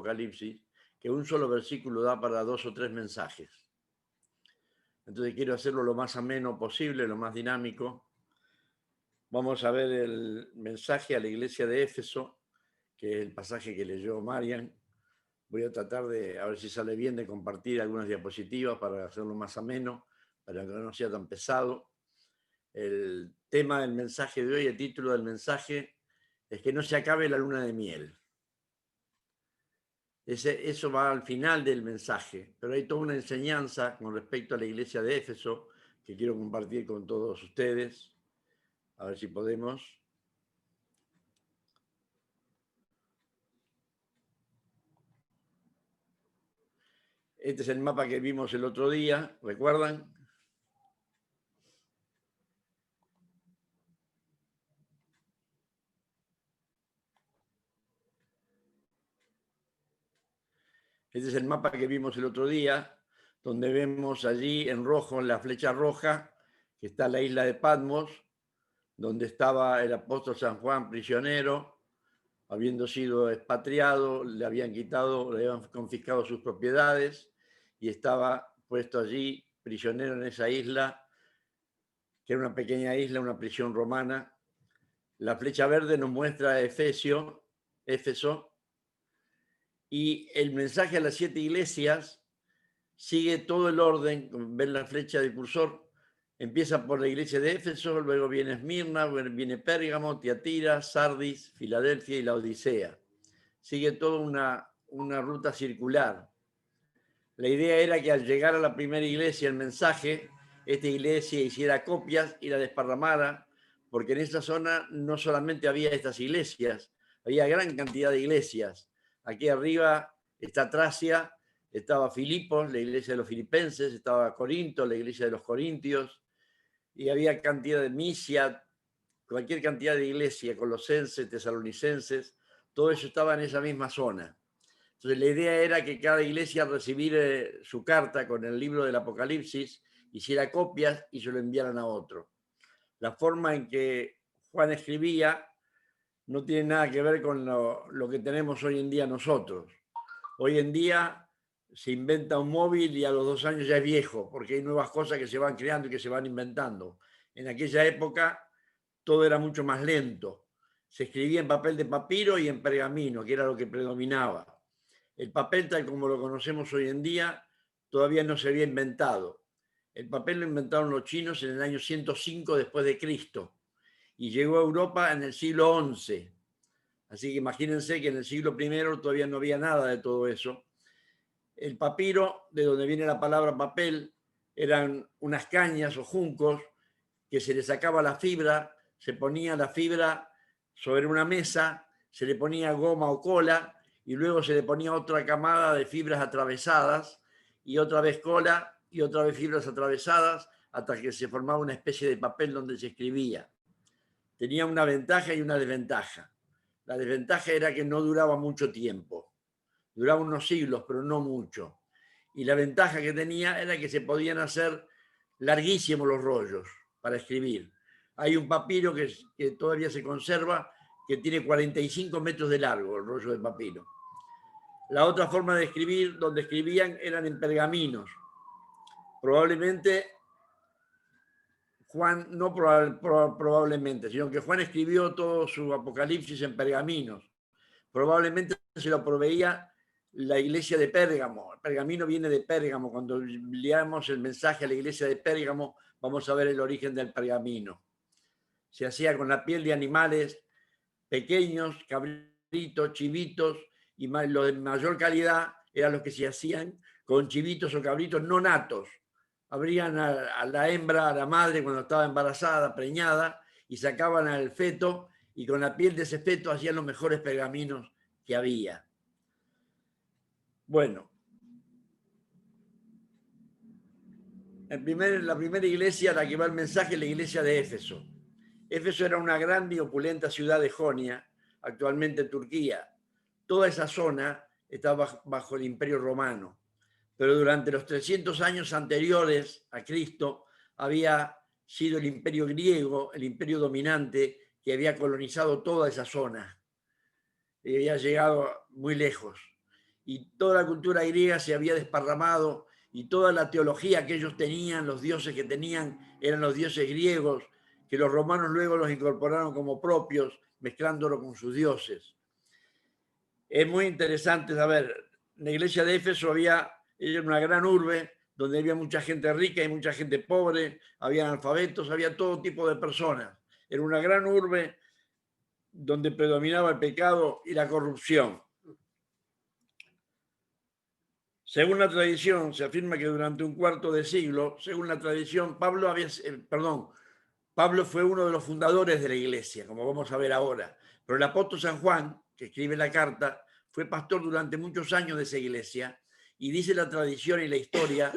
Apocalipsis, que un solo versículo da para 2 o 3 mensajes. Entonces quiero hacerlo lo más ameno posible, lo más dinámico. Vamos a ver el mensaje a la iglesia de Éfeso, que es el pasaje que leyó Marian. Voy a tratar de, a ver si sale bien, de compartir algunas diapositivas para hacerlo más ameno, para que no sea tan pesado. El tema del mensaje de hoy, el título del mensaje, es que no se acabe la luna de miel. Eso va al final del mensaje, pero hay toda una enseñanza con respecto a la iglesia de Éfeso que quiero compartir con todos ustedes. A ver si podemos. Este es el mapa que vimos el otro día, ¿recuerdan? Este es el mapa que vimos el otro día, donde vemos allí en rojo, en la flecha roja, que está la isla de Patmos, donde estaba el apóstol San Juan prisionero, habiendo sido expatriado, le habían quitado, le habían confiscado sus propiedades y estaba puesto allí prisionero en esa isla, que era una pequeña isla, una prisión romana. La flecha verde nos muestra a Éfeso, y el mensaje a las 7 iglesias sigue todo el orden. Ven la flecha del cursor, empieza por la iglesia de Éfeso, luego viene Esmirna, viene Pérgamo, Tiatira, Sardis, Filadelfia y la Odisea. Sigue toda una ruta circular. La idea era que al llegar a la primera iglesia el mensaje, esta iglesia hiciera copias y la desparramara, porque en esta zona no solamente había estas iglesias, había gran cantidad de iglesias. Aquí arriba está Tracia, estaba Filipos, la iglesia de los filipenses, estaba Corinto, la iglesia de los corintios, y había cantidad de Misia, cualquier cantidad de iglesia, colosenses, tesalonicenses, todo eso estaba en esa misma zona. Entonces la idea era que cada iglesia al recibir su carta con el libro del Apocalipsis hiciera copias y se lo enviaran a otro. La forma en que Juan escribía no tiene nada que ver con lo que tenemos hoy en día nosotros. Hoy en día se inventa un móvil y a los 2 años ya es viejo, porque hay nuevas cosas que se van creando y que se van inventando. En aquella época todo era mucho más lento. Se escribía en papel de papiro y en pergamino, que era lo que predominaba. El papel, tal como lo conocemos hoy en día, todavía no se había inventado. El papel lo inventaron los chinos en el año 105 después de Cristo y llegó a Europa en el siglo XI. Así que imagínense que en el siglo I todavía no había nada de todo eso. El papiro, de donde viene la palabra papel, eran unas cañas o juncos que se le sacaba la fibra, se ponía la fibra sobre una mesa, se le ponía goma o cola y luego se le ponía otra camada de fibras atravesadas y otra vez cola y otra vez fibras atravesadas hasta que se formaba una especie de papel donde se escribía. Tenía una ventaja y una desventaja. La desventaja era que no duraba mucho tiempo. Duraba unos siglos, pero no mucho. Y la ventaja que tenía era que se podían hacer larguísimos los rollos para escribir. Hay un papiro que todavía se conserva que tiene 45 metros de largo, el rollo de papiro. La otra forma de escribir, donde escribían, eran en pergaminos. Probablemente Juan, no probablemente, sino que Juan escribió todo su Apocalipsis en pergaminos. Probablemente se lo proveía la iglesia de Pérgamo. El pergamino viene de Pérgamo. Cuando leamos el mensaje a la iglesia de Pérgamo, vamos a ver el origen del pergamino. Se hacía con la piel de animales pequeños, cabritos, chivitos, y los de mayor calidad eran los que se hacían con chivitos o cabritos no natos. Abrían a la hembra, a la madre cuando estaba embarazada, preñada, y sacaban al feto, y con la piel de ese feto hacían los mejores pergaminos que había. Bueno, la primera iglesia a la que va el mensaje es la iglesia de Éfeso. Éfeso era una grande y opulenta ciudad de Jonia, actualmente Turquía. Toda esa zona estaba bajo el Imperio Romano, pero durante los 300 años anteriores a Cristo había sido el Imperio griego, el imperio dominante, que había colonizado toda esa zona y había llegado muy lejos. y toda la cultura griega se había desparramado y toda la teología que ellos tenían, los dioses que tenían, eran los dioses griegos, que los romanos luego los incorporaron como propios, mezclándolo con sus dioses. Es muy interesante saber, la iglesia de Éfeso era una gran urbe, donde había mucha gente rica y mucha gente pobre, había analfabetos, había todo tipo de personas. Era una gran urbe donde predominaba el pecado y la corrupción. Según la tradición, se afirma que durante un cuarto de siglo, según la tradición, Pablo fue uno de los fundadores de la iglesia, como vamos a ver ahora. Pero el apóstol San Juan, que escribe la carta, fue pastor durante muchos años de esa iglesia, y dice la tradición y la historia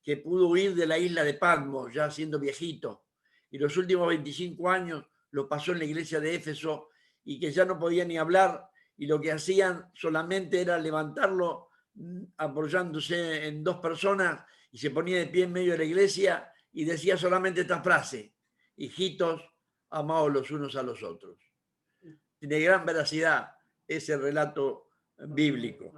que pudo huir de la isla de Patmos, ya siendo viejito, y los últimos 25 años lo pasó en la iglesia de Éfeso, y que ya no podía ni hablar, y lo que hacían solamente era levantarlo apoyándose en dos personas, y se ponía de pie en medio de la iglesia y decía solamente esta frase: hijitos, amaos los unos a los otros. Tiene gran veracidad ese relato bíblico.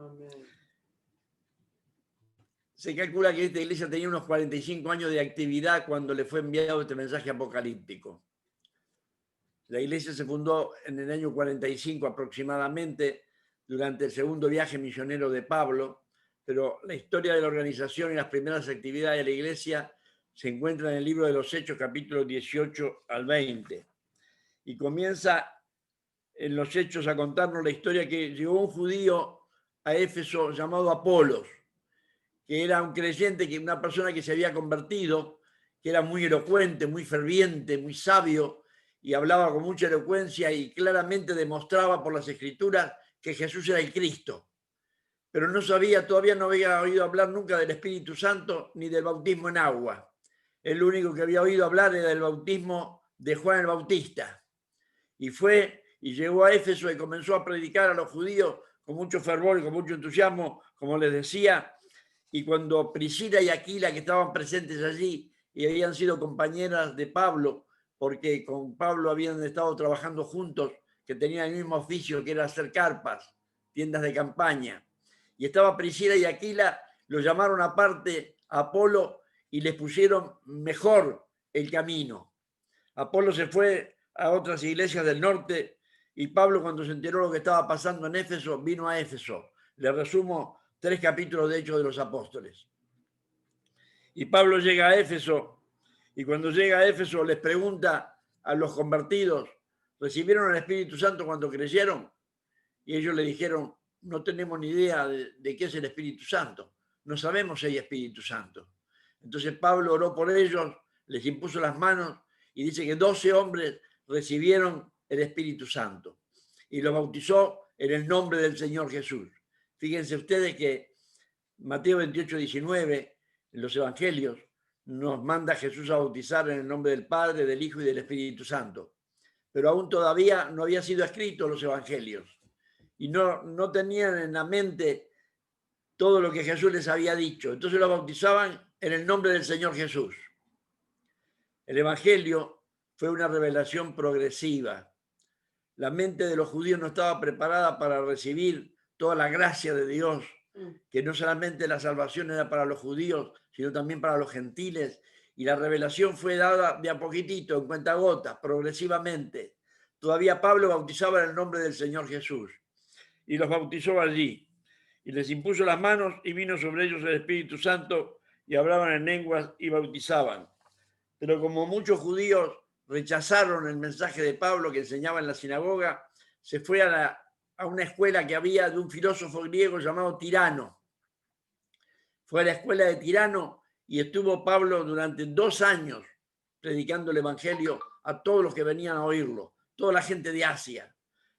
Se calcula que esta iglesia tenía unos 45 años de actividad cuando le fue enviado este mensaje apocalíptico. La iglesia se fundó en el año 45 aproximadamente, durante el segundo viaje misionero de Pablo, pero la historia de la organización y las primeras actividades de la iglesia se encuentra en el libro de los Hechos, capítulos 18 al 20. Y comienza en los Hechos a contarnos la historia que llegó un judío a Éfeso llamado Apolos, que era un creyente, una persona que se había convertido, que era muy elocuente, muy ferviente, muy sabio, y hablaba con mucha elocuencia y claramente demostraba por las escrituras que Jesús era el Cristo. Pero todavía no había oído hablar nunca del Espíritu Santo ni del bautismo en agua. El único que había oído hablar era del bautismo de Juan el Bautista. Y fue y llegó a Éfeso y comenzó a predicar a los judíos con mucho fervor y con mucho entusiasmo, como les decía. Y cuando Priscila y Aquila, que estaban presentes allí y habían sido compañeras de Pablo, porque con Pablo habían estado trabajando juntos, que tenían el mismo oficio, que era hacer carpas, tiendas de campaña, y estaba Priscila y Aquila, lo llamaron aparte a Apolo y les pusieron mejor el camino. Apolo se fue a otras iglesias del norte, y Pablo, cuando se enteró lo que estaba pasando en Éfeso, vino a Éfeso. Le resumo 3 capítulos de Hechos de los Apóstoles. Y Pablo llega a Éfeso, y cuando llega a Éfeso les pregunta a los convertidos: ¿recibieron el Espíritu Santo cuando creyeron? Y ellos le dijeron: no tenemos ni idea de qué es el Espíritu Santo, no sabemos si hay Espíritu Santo. Entonces Pablo oró por ellos, les impuso las manos, y dice que 12 hombres recibieron el Espíritu Santo y los bautizó en el nombre del Señor Jesús. Fíjense ustedes que Mateo 28, 19, en los evangelios, nos manda a Jesús a bautizar en el nombre del Padre, del Hijo y del Espíritu Santo. Pero aún todavía no había sido escrito los evangelios y no tenían en la mente todo lo que Jesús les había dicho. Entonces los bautizaban en el nombre del Señor Jesús. El evangelio fue una revelación progresiva. La mente de los judíos no estaba preparada para recibir toda la gracia de Dios, que no solamente la salvación era para los judíos, sino también para los gentiles, y la revelación fue dada de a poquitito, en cuentagotas, progresivamente. Todavía Pablo bautizaba en el nombre del Señor Jesús, y los bautizó allí, y les impuso las manos, y vino sobre ellos el Espíritu Santo, y hablaban en lenguas y bautizaban. Pero como muchos judíos rechazaron el mensaje de Pablo que enseñaba en la sinagoga, se fue a una escuela que había de un filósofo griego llamado Tirano. Fue a la escuela de Tirano y estuvo Pablo durante 2 años predicando el evangelio a todos los que venían a oírlo, toda la gente de Asia.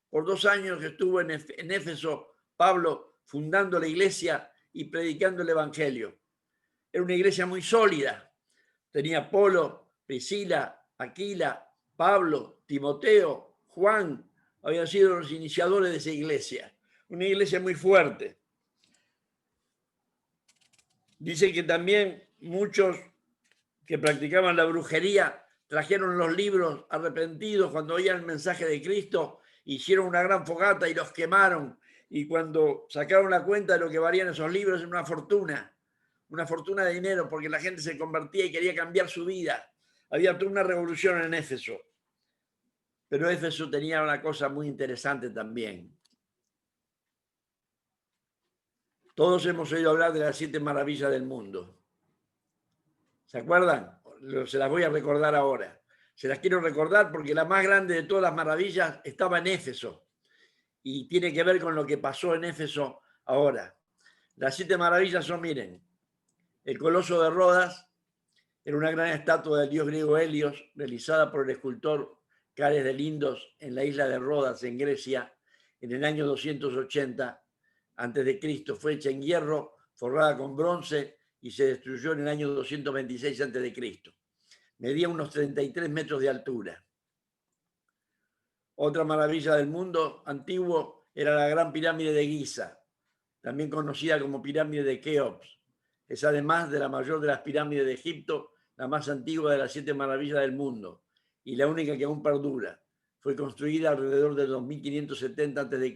Por 2 años estuvo en Éfeso Pablo fundando la iglesia y predicando el evangelio. Era una iglesia muy sólida. Tenía Apolo, Priscila, Aquila, Pablo, Timoteo, Juan, habían sido los iniciadores de esa iglesia. Una iglesia muy fuerte. Dice que también muchos que practicaban la brujería trajeron los libros arrepentidos cuando oían el mensaje de Cristo, hicieron una gran fogata y los quemaron. y cuando sacaron la cuenta de lo que valían esos libros, era una fortuna de dinero, porque la gente se convertía y quería cambiar su vida. Había toda una revolución en Éfeso. Pero Éfeso tenía una cosa muy interesante también. Todos hemos oído hablar de las 7 maravillas del mundo. ¿Se acuerdan? Se las voy a recordar ahora. Se las quiero recordar porque la más grande de todas las maravillas estaba en Éfeso y tiene que ver con lo que pasó en Éfeso ahora. Las 7 maravillas son, miren, el Coloso de Rodas era una gran estatua del dios griego Helios, realizada por el escultor Cales de Lindos en la isla de Rodas, en Grecia, en el año 280 a.C. Fue hecha en hierro, forrada con bronce y se destruyó en el año 226 a.C. Medía unos 33 metros de altura. Otra maravilla del mundo antiguo era la Gran Pirámide de Giza, también conocida como Pirámide de Keops. Es además de la mayor de las pirámides de Egipto, la más antigua de las 7 maravillas del mundo y la única que aún perdura. Fue construida alrededor de 2570 a.C.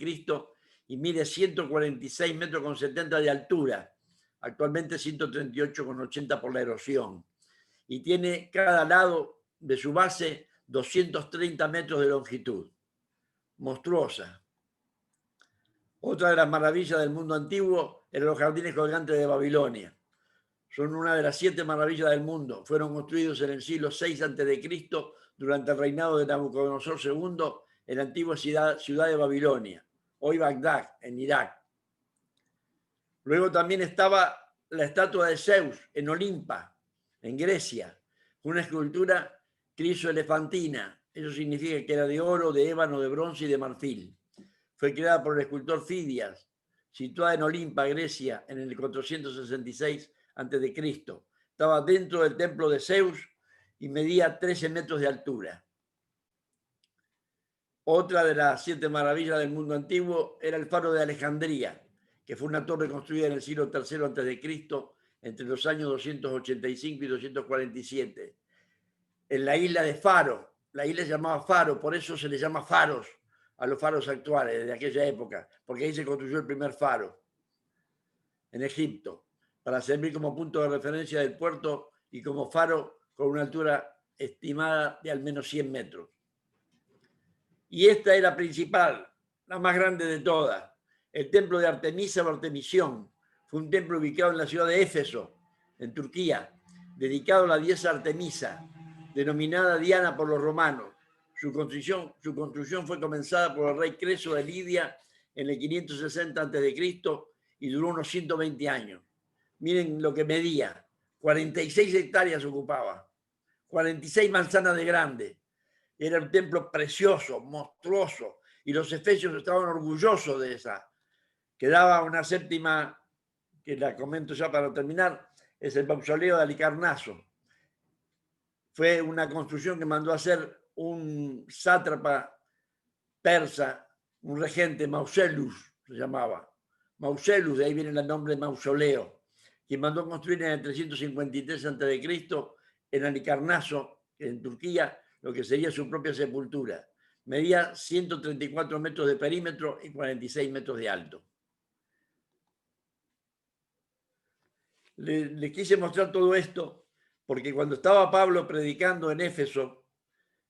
y mide 146 metros con 70 de altura, actualmente 138,80 por la erosión, y tiene cada lado de su base 230 metros de longitud. Monstruosa. Otra de las maravillas del mundo antiguo eran los jardines colgantes de Babilonia. Son una de las 7 maravillas del mundo. Fueron construidos en el siglo VI a.C. durante el reinado de Nabucodonosor II en la antigua ciudad de Babilonia, hoy Bagdad, en Irak. Luego también estaba la estatua de Zeus en Olimpa, en Grecia, una escultura crisoelefantina. Eso significa que era de oro, de ébano, de bronce y de marfil. Fue creada por el escultor Fidias, situada en Olimpa, Grecia, en el 466 a.C. Estaba dentro del templo de Zeus y medía 13 metros de altura. Otra de las 7 maravillas del mundo antiguo era el faro de Alejandría, que fue una torre construida en el siglo III a.C., entre los años 285 y 247, en la isla de Faro. La isla se llamaba Faro, por eso se le llama faros a los faros actuales de aquella época, porque ahí se construyó el primer faro, en Egipto, para servir como punto de referencia del puerto y como faro con una altura estimada de al menos 100 metros. Y esta es la principal, la más grande de todas, el templo de Artemisa o Artemisión. Fue un templo ubicado en la ciudad de Éfeso, en Turquía, dedicado a la diosa Artemisa, denominada Diana por los romanos. Su construcción fue comenzada por el rey Creso de Lidia en el 560 a.C. y duró unos 120 años. Miren lo que medía, 46 hectáreas ocupaba, 46 manzanas de grande. Era un templo precioso, monstruoso, y los efesios estaban orgullosos de esa. Quedaba una séptima, que la comento ya para terminar, es el mausoleo de Halicarnaso. Fue una construcción que mandó a hacer un sátrapa persa, un regente, Mausolus se llamaba. Mausolus, de ahí viene el nombre de mausoleo, quien mandó construir en el 353 a.C. en Halicarnaso, en Turquía, lo que sería su propia sepultura. Medía 134 metros de perímetro y 46 metros de alto. Les quise mostrar todo esto porque cuando estaba Pablo predicando en Éfeso,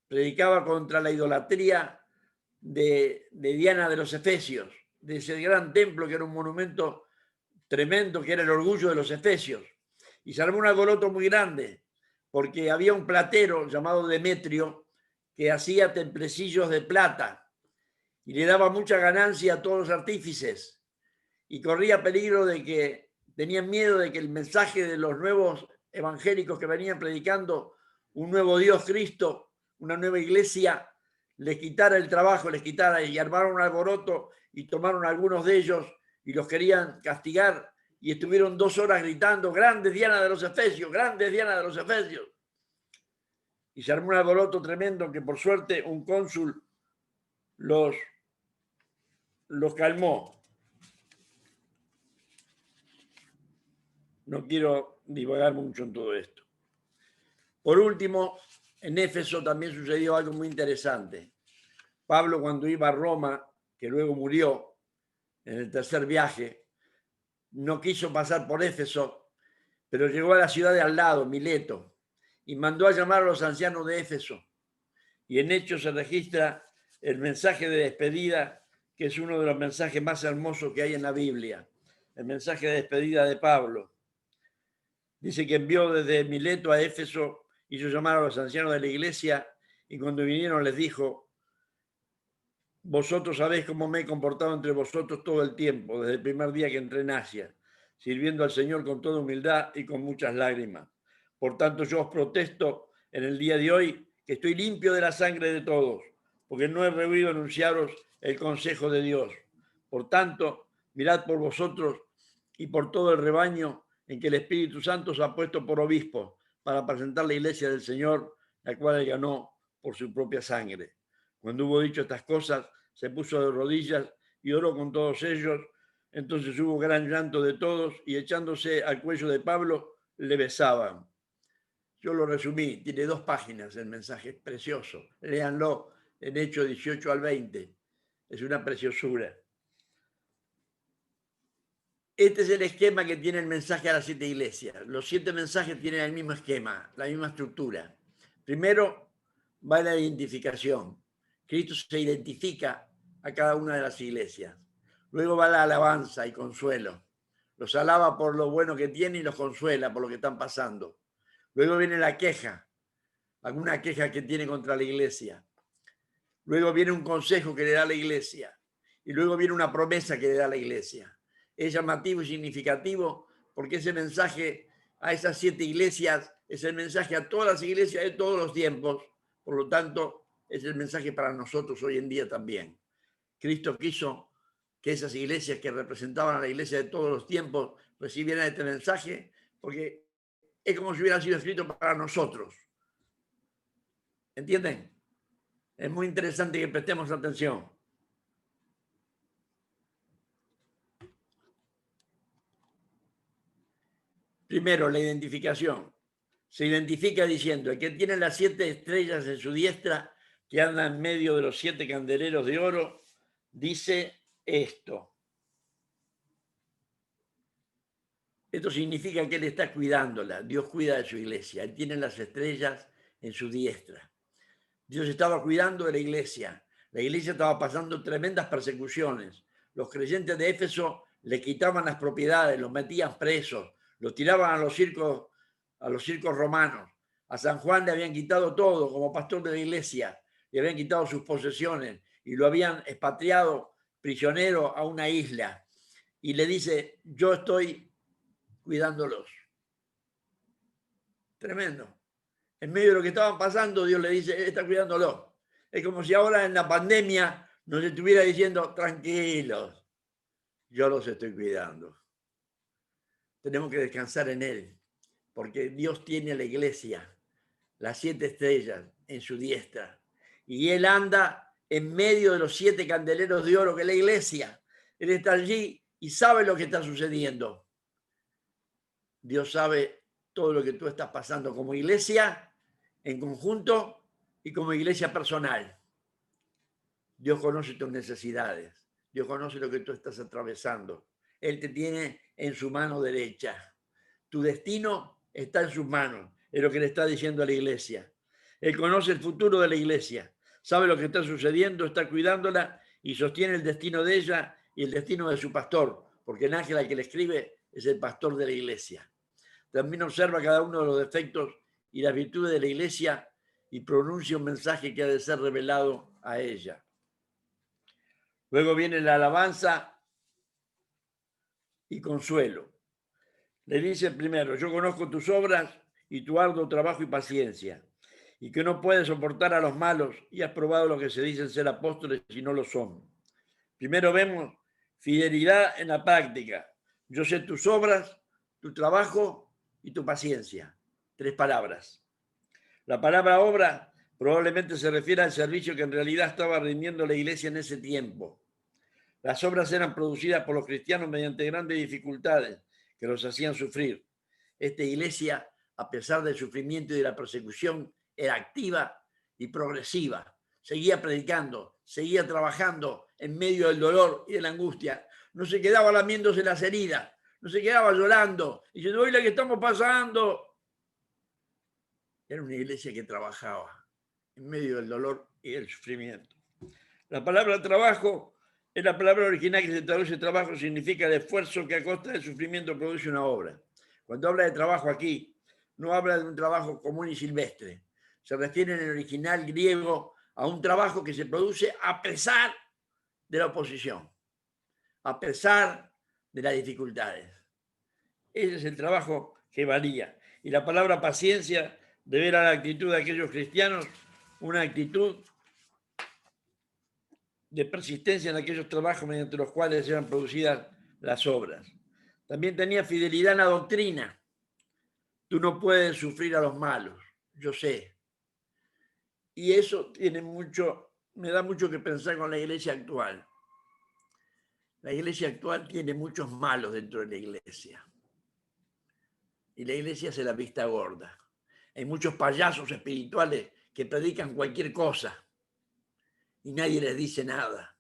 predicaba contra la idolatría de Diana de los Efesios, de ese gran templo que era un monumento tremendo, que era el orgullo de los efesios. Y se armó un alboroto muy grande, porque había un platero llamado Demetrio que hacía templecillos de plata y le daba mucha ganancia a todos los artífices, y corría peligro de que tenían miedo de que el mensaje de los nuevos evangélicos que venían predicando un nuevo Dios Cristo, una nueva iglesia, les quitara el trabajo, les quitara, y armaron un alboroto y tomaron algunos de ellos y los querían castigar, y estuvieron 2 horas gritando: "Grande Diana de los Efesios, grande Diana de los Efesios". Y se armó un alboroto tremendo que por suerte un cónsul los calmó. No quiero divagar mucho en todo esto. Por último, en Éfeso también sucedió algo muy interesante. Pablo, cuando iba a Roma, que luego murió en el tercer viaje, no quiso pasar por Éfeso, pero llegó a la ciudad de al lado, Mileto, y mandó a llamar a los ancianos de Éfeso. Y en Hechos se registra el mensaje de despedida, que es uno de los mensajes más hermosos que hay en la Biblia, el mensaje de despedida de Pablo. Dice que envió desde Mileto a Éfeso, hizo llamar a los ancianos de la iglesia, y cuando vinieron les dijo: vosotros sabéis cómo me he comportado entre vosotros todo el tiempo, desde el primer día que entré en Asia, sirviendo al Señor con toda humildad y con muchas lágrimas. Por tanto, yo os protesto en el día de hoy que estoy limpio de la sangre de todos, porque no he rehuido anunciaros el consejo de Dios. Por tanto, mirad por vosotros y por todo el rebaño en que el Espíritu Santo os ha puesto por obispo para presentar la iglesia del Señor, la cual él ganó por su propia sangre. Cuando hubo dicho estas cosas, se puso de rodillas y oró con todos ellos. Entonces hubo gran llanto de todos y echándose al cuello de Pablo, le besaban. Yo lo resumí, tiene 2 páginas el mensaje, es precioso. Léanlo en Hechos 18 al 20. Es una preciosura. Este es el esquema que tiene el mensaje a las 7 iglesias. Los 7 mensajes tienen el mismo esquema, la misma estructura. Primero va la identificación. Cristo se identifica a cada una de las iglesias. Luego va la alabanza y consuelo. Los alaba por lo bueno que tiene y los consuela por lo que están pasando. Luego viene la queja, alguna queja que tiene contra la iglesia. Luego viene un consejo que le da la iglesia. Y luego viene una promesa que le da la iglesia. Es llamativo y significativo porque ese mensaje a esas 7 iglesias es el mensaje a todas las iglesias de todos los tiempos. Por lo tanto, es el mensaje para nosotros hoy en día también. Cristo quiso que esas iglesias que representaban a la iglesia de todos los tiempos recibieran este mensaje porque es como si hubiera sido escrito para nosotros. ¿Entienden? Es muy interesante que prestemos atención. Primero, la identificación. Se identifica diciendo: el que tiene las 7 estrellas en su diestra, que anda en medio de los 7 candeleros de oro, dice esto. Esto significa que él está cuidándola. Dios cuida de su iglesia. Él tiene las estrellas en su diestra. Dios estaba cuidando de la iglesia. La iglesia estaba pasando tremendas persecuciones. Los creyentes de Éfeso le quitaban las propiedades, los metían presos, los tiraban a los circos romanos. A San Juan le habían quitado todo como pastor de la iglesia, le habían quitado sus posesiones y lo habían expatriado prisionero a una isla. Y le dice: yo estoy cuidándolos. Tremendo. En medio de lo que estaban pasando, Dios le dice: él está cuidándolo. Es como si ahora en la pandemia nos estuviera diciendo: tranquilos, yo los estoy cuidando. Tenemos que descansar en Él, porque Dios tiene a la iglesia, las 7 estrellas en su diestra, y Él anda en medio de los 7 candeleros de oro que es la iglesia. Él está allí y sabe lo que está sucediendo. Dios sabe todo lo que tú estás pasando como iglesia en conjunto y como iglesia personal. Dios conoce tus necesidades. Dios conoce lo que tú estás atravesando. Él te tiene en su mano derecha. Tu destino está en sus manos. Es lo que le está diciendo a la iglesia. Él conoce el futuro de la iglesia. Sabe lo que está sucediendo, está cuidándola y sostiene el destino de ella y el destino de su pastor, porque el ángel al que le escribe es el pastor de la iglesia. También observa cada uno de los defectos y las virtudes de la iglesia y pronuncia un mensaje que ha de ser revelado a ella. Luego viene la alabanza y consuelo. Le dice primero: yo conozco tus obras y tu arduo trabajo y paciencia, y que no puedes soportar a los malos, y has probado lo que se dicen ser apóstoles y no lo son. Primero vemos fidelidad en la práctica. Yo sé tus obras, tu trabajo y tu paciencia. 3 palabras. La palabra obra probablemente se refiere al servicio que en realidad estaba rindiendo la iglesia en ese tiempo. Las obras eran producidas por los cristianos mediante grandes dificultades que los hacían sufrir. Esta iglesia, a pesar del sufrimiento y de la persecución, era activa y progresiva. Seguía predicando, seguía trabajando en medio del dolor y de la angustia. no se quedaba lamiéndose las heridas, no se quedaba llorando, diciendo, oye, la que estamos pasando. Era una iglesia que trabajaba en medio del dolor y del sufrimiento. La palabra trabajo es la palabra original que se traduce trabajo, significa el esfuerzo que a costa del sufrimiento produce una obra. Cuando habla de trabajo aquí, no habla de un trabajo común y silvestre. Se refiere en el original griego a un trabajo que se produce a pesar de la oposición, a pesar de las dificultades. Ese es el trabajo que valía. Y la palabra paciencia debe a la actitud de aquellos cristianos, una actitud de persistencia en aquellos trabajos mediante los cuales eran producidas las obras. También tenía fidelidad en la doctrina. Tú no puedes sufrir a los malos, yo sé. Y eso tiene mucho, me da mucho que pensar con la iglesia actual. La iglesia actual tiene muchos malos dentro de la iglesia. Y la iglesia se la vista gorda. Hay muchos payasos espirituales que predican cualquier cosa y nadie les dice nada.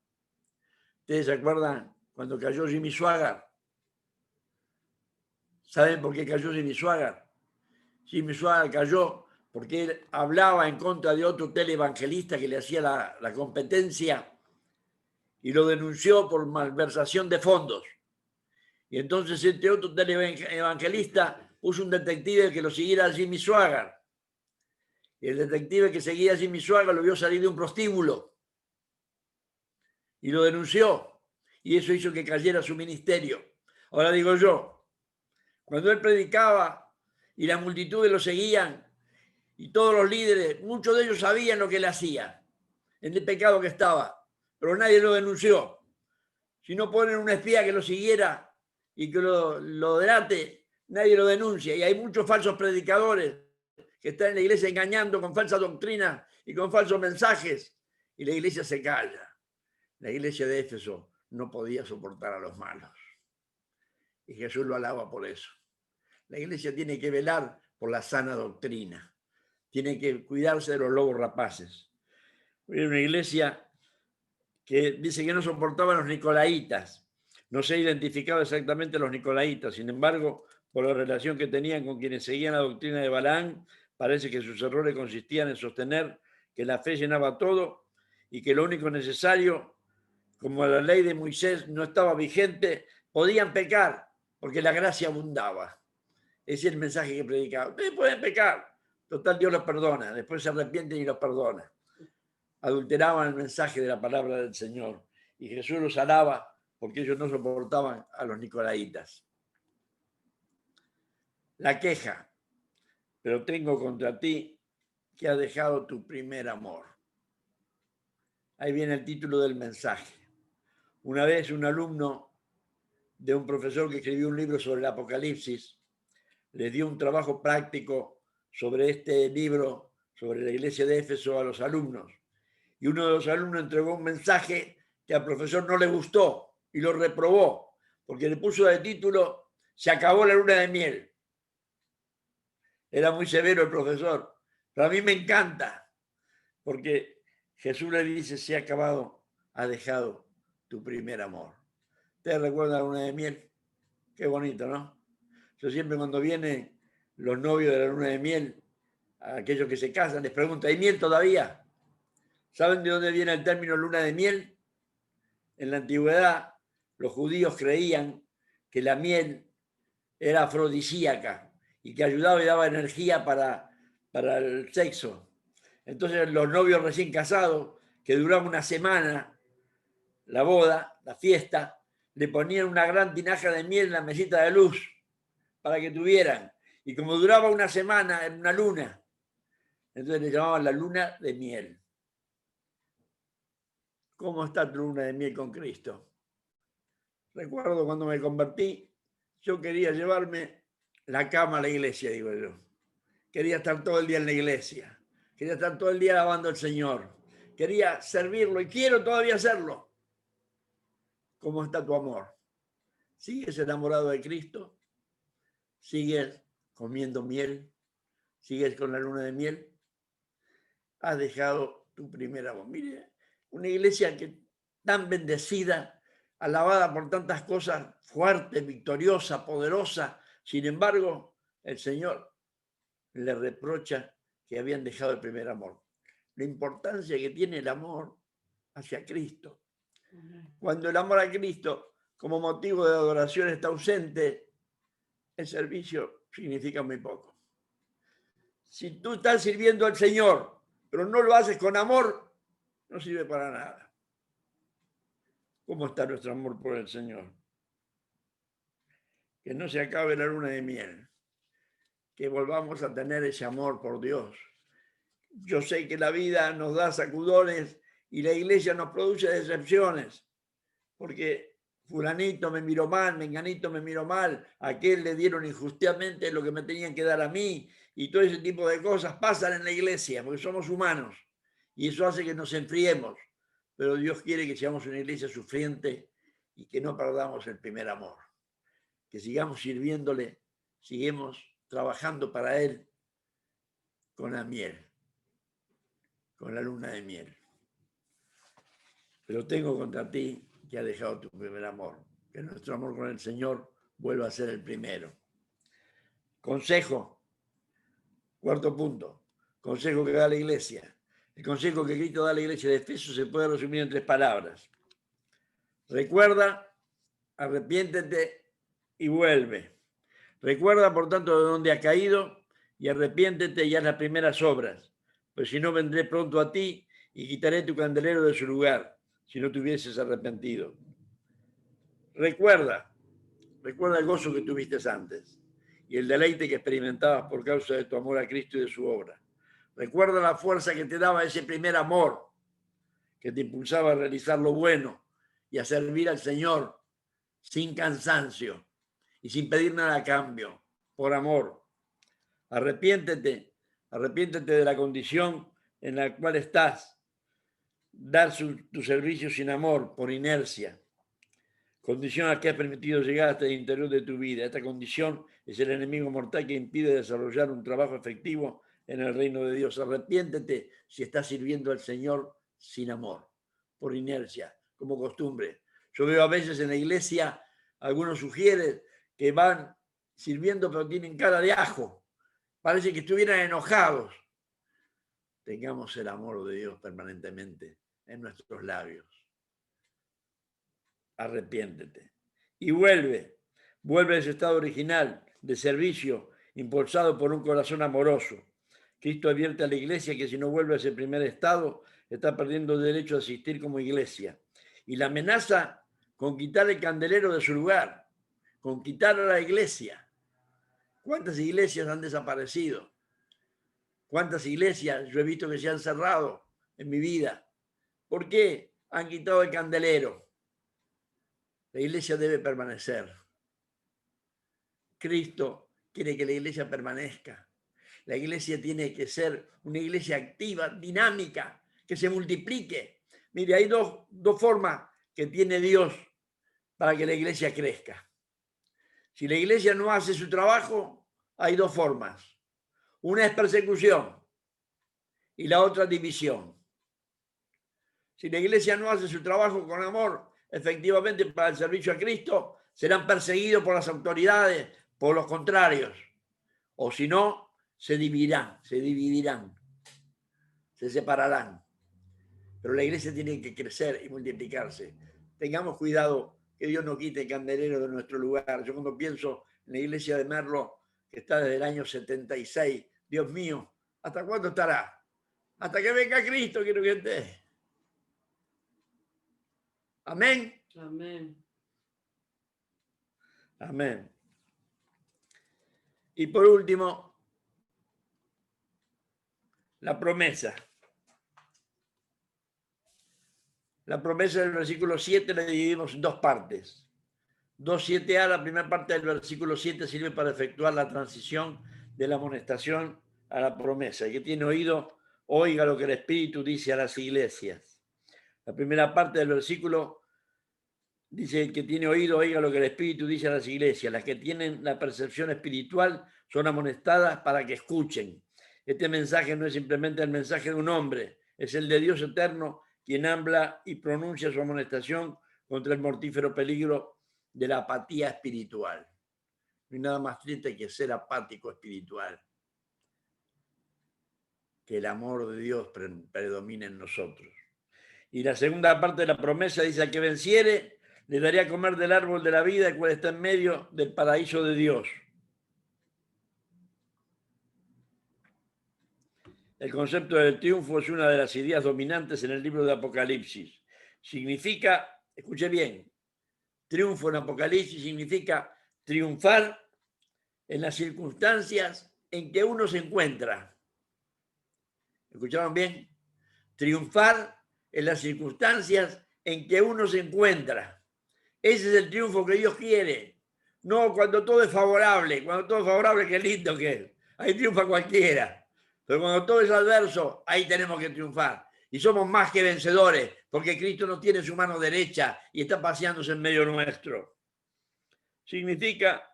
¿Ustedes se acuerdan cuando cayó Jimmy Swaggart? ¿Saben por qué cayó Jimmy Swaggart? Jimmy Swaggart cayó porque él hablaba en contra de otro televangelista que le hacía la competencia y lo denunció por malversación de fondos. Y entonces este otro televangelista puso un detective que lo siguiera a Jimmy Swaggart. Y el detective que seguía a Jimmy Swaggart lo vio salir de un prostíbulo y lo denunció. Y eso hizo que cayera su ministerio. Ahora digo yo, cuando él predicaba y las multitudes lo seguían y todos los líderes, muchos de ellos sabían lo que él hacía, en el pecado que estaba, pero nadie lo denunció. Si no ponen un espía que lo siguiera y que lo delate, nadie lo denuncia. Y hay muchos falsos predicadores que están en la iglesia engañando con falsa doctrina y con falsos mensajes, y la iglesia se calla. La iglesia de Éfeso no podía soportar a los malos. Y Jesús lo alaba por eso. La iglesia tiene que velar por la sana doctrina. Tiene que cuidarse de los lobos rapaces. Era una iglesia que dice que no soportaba a los nicolaitas. No se ha identificado exactamente a los nicolaitas. Sin embargo, por la relación que tenían con quienes seguían la doctrina de Balaam, parece que sus errores consistían en sostener que la fe llenaba todo y que lo único necesario, como la ley de Moisés no estaba vigente, podían pecar porque la gracia abundaba. Ese es el mensaje que predicaba. Ustedes pueden pecar, total Dios los perdona, después se arrepienten y los perdona. Adulteraban el mensaje de la palabra del Señor y Jesús los alaba porque ellos no soportaban a los nicolaitas. La queja, pero tengo contra ti que has dejado tu primer amor. Ahí viene el título del mensaje. Una vez un alumno de un profesor que escribió un libro sobre el Apocalipsis les dio un trabajo práctico sobre este libro, sobre la iglesia de Éfeso a los alumnos. Y uno de los alumnos entregó un mensaje que al profesor no le gustó y lo reprobó, porque le puso de título "Se acabó la luna de miel". Era muy severo el profesor, pero a mí me encanta, porque Jesús le dice, se ha acabado, ha dejado tu primer amor. ¿Ustedes recuerdan la luna de miel? Qué bonito, ¿no? Yo siempre cuando vienen los novios de la luna de miel, a aquellos que se casan, les pregunto, ¿hay miel todavía? ¿Saben de dónde viene el término luna de miel? En la antigüedad, los judíos creían que la miel era afrodisíaca y que ayudaba y daba energía para el sexo. Entonces los novios recién casados, que duraba una semana, la boda, la fiesta, le ponían una gran tinaja de miel en la mesita de luz para que tuvieran. Y como duraba una semana, en una luna, entonces le llamaban la luna de miel. ¿Cómo está tu luna de miel con Cristo? Recuerdo cuando me convertí, yo quería llevarme la cama a la iglesia, digo yo. Quería estar todo el día en la iglesia. Quería estar todo el día alabando al Señor. Quería servirlo y quiero todavía hacerlo. ¿Cómo está tu amor? ¿Sigues enamorado de Cristo? ¿Sigues comiendo miel? ¿Sigues con la luna de miel? ¿Has dejado tu primer amor? Mire, una iglesia que tan bendecida alabada por tantas cosas fuertes, victoriosa, poderosa. Sin embargo, el Señor le reprocha que habían dejado el primer amor. La importancia que tiene el amor hacia Cristo. Cuando el amor a Cristo como motivo de adoración está ausente, el servicio significa muy poco. Si tú estás sirviendo al Señor, pero no lo haces con amor, no sirve para nada. ¿Cómo está nuestro amor por el Señor? Que no se acabe la luna de miel, que volvamos a tener ese amor por Dios. Yo sé que la vida nos da sacudones y la iglesia nos produce decepciones, porque fulanito me miró mal, menganito me miró mal, a aquel le dieron injustamente lo que me tenían que dar a mí, y todo ese tipo de cosas pasan en la iglesia, porque somos humanos, y eso hace que nos enfriemos, pero Dios quiere que seamos una iglesia sufriente y que no perdamos el primer amor, que sigamos sirviéndole, sigamos trabajando para Él con la miel, con la luna de miel. Pero tengo contra ti que has dejado tu primer amor. Que nuestro amor con el Señor vuelva a ser el primero. Consejo, cuarto punto, consejo que da la iglesia. El consejo que Cristo da a la iglesia de Efesios se puede resumir en 3 palabras. Recuerda, arrepiéntete y vuelve. Recuerda, por tanto, de dónde has caído y arrepiéntete y haz las primeras obras. Pues si no, vendré pronto a ti y quitaré tu candelero de su lugar, si no te hubieses arrepentido. Recuerda el gozo que tuviste antes y el deleite que experimentabas por causa de tu amor a Cristo y de su obra. Recuerda la fuerza que te daba ese primer amor, que te impulsaba a realizar lo bueno y a servir al Señor sin cansancio y sin pedir nada a cambio, por amor. Arrepiéntete de la condición en la cual estás, dar tu servicio sin amor, por inercia. Condición a la que has permitido llegar hasta el interior de tu vida. Esta condición es el enemigo mortal que impide desarrollar un trabajo efectivo en el reino de Dios. Arrepiéntete si estás sirviendo al Señor sin amor, por inercia, como costumbre. Yo veo a veces en la iglesia, algunos sugieren que van sirviendo pero tienen cara de ajo. Parece que estuvieran enojados. Tengamos el amor de Dios permanentemente en nuestros labios. Arrepiéntete y vuelve a ese estado original de servicio impulsado por un corazón amoroso. Cristo advierte a la iglesia que si no vuelve a ese primer estado está perdiendo el derecho a asistir como iglesia, y la amenaza con quitar el candelero de su lugar, con quitar a la iglesia. ¿Cuántas iglesias han desaparecido? ¿Cuántas iglesias yo he visto que se han cerrado en mi vida? ¿Por qué han quitado el candelero? La iglesia debe permanecer. Cristo quiere que la iglesia permanezca. La iglesia tiene que ser una iglesia activa, dinámica, que se multiplique. Mire, hay dos formas que tiene Dios para que la iglesia crezca. Si la iglesia no hace su trabajo, hay 2 formas. Una es persecución y la otra división. Si la iglesia no hace su trabajo con amor, efectivamente para el servicio a Cristo, serán perseguidos por las autoridades, por los contrarios. O si no, se dividirán, se separarán. Pero la iglesia tiene que crecer y multiplicarse. Tengamos cuidado que Dios no quite el candelero de nuestro lugar. Yo cuando pienso en la iglesia de Merlo, que está desde el año 76, Dios mío, ¿hasta cuándo estará? Hasta que venga Cristo quiero que esté. Amén. Amén. Amén. Y por último, la promesa. La promesa del versículo 7 la dividimos en 2 partes. 2.7a, la primera parte del versículo 7 sirve para efectuar la transición de la amonestación a la promesa. El que tiene oído, oiga lo que el Espíritu dice a las iglesias. La primera parte del versículo dice: el que tiene oído, oiga lo que el Espíritu dice a las iglesias. Las que tienen la percepción espiritual son amonestadas para que escuchen. Este mensaje no es simplemente el mensaje de un hombre, es el de Dios eterno, quien habla y pronuncia su amonestación contra el mortífero peligro de la apatía espiritual. No hay nada más triste que ser apático espiritual. Que el amor de Dios predomine en nosotros. Y la segunda parte de la promesa dice: al que venciere, le daré a comer del árbol de la vida, el cual está en medio del paraíso de Dios. El concepto del triunfo es una de las ideas dominantes en el libro de Apocalipsis. Significa, escuche bien, triunfo en Apocalipsis significa triunfar en las circunstancias en que uno se encuentra. ¿Escucharon bien? Triunfar en las circunstancias en que uno se encuentra. Ese es el triunfo que Dios quiere. No cuando todo es favorable. Cuando todo es favorable, qué lindo que es. Ahí triunfa cualquiera. Pero cuando todo es adverso, ahí tenemos que triunfar. Y somos más que vencedores, porque Cristo no tiene su mano derecha y está paseándose en medio nuestro. Significa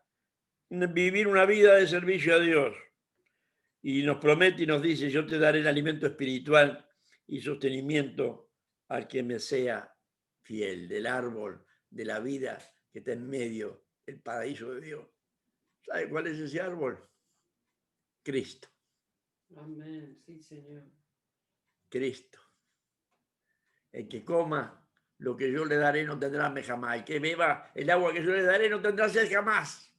vivir una vida de servicio a Dios. Y nos promete y nos dice: yo te daré el alimento espiritual y sostenimiento al que me sea fiel, del árbol de la vida que está en medio del paraíso de Dios. ¿Sabe cuál es ese árbol? Cristo. Amén, sí, Señor. Cristo. El que coma lo que yo le daré no tendrá hambre jamás. El que beba el agua que yo le daré no tendrá sed jamás.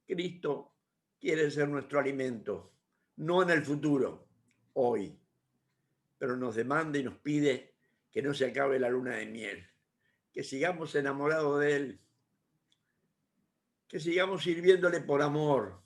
Cristo quiere ser nuestro alimento, no en el futuro, hoy. Pero nos demanda y nos pide que no se acabe la luna de miel, que sigamos enamorados de Él, que sigamos sirviéndole por amor,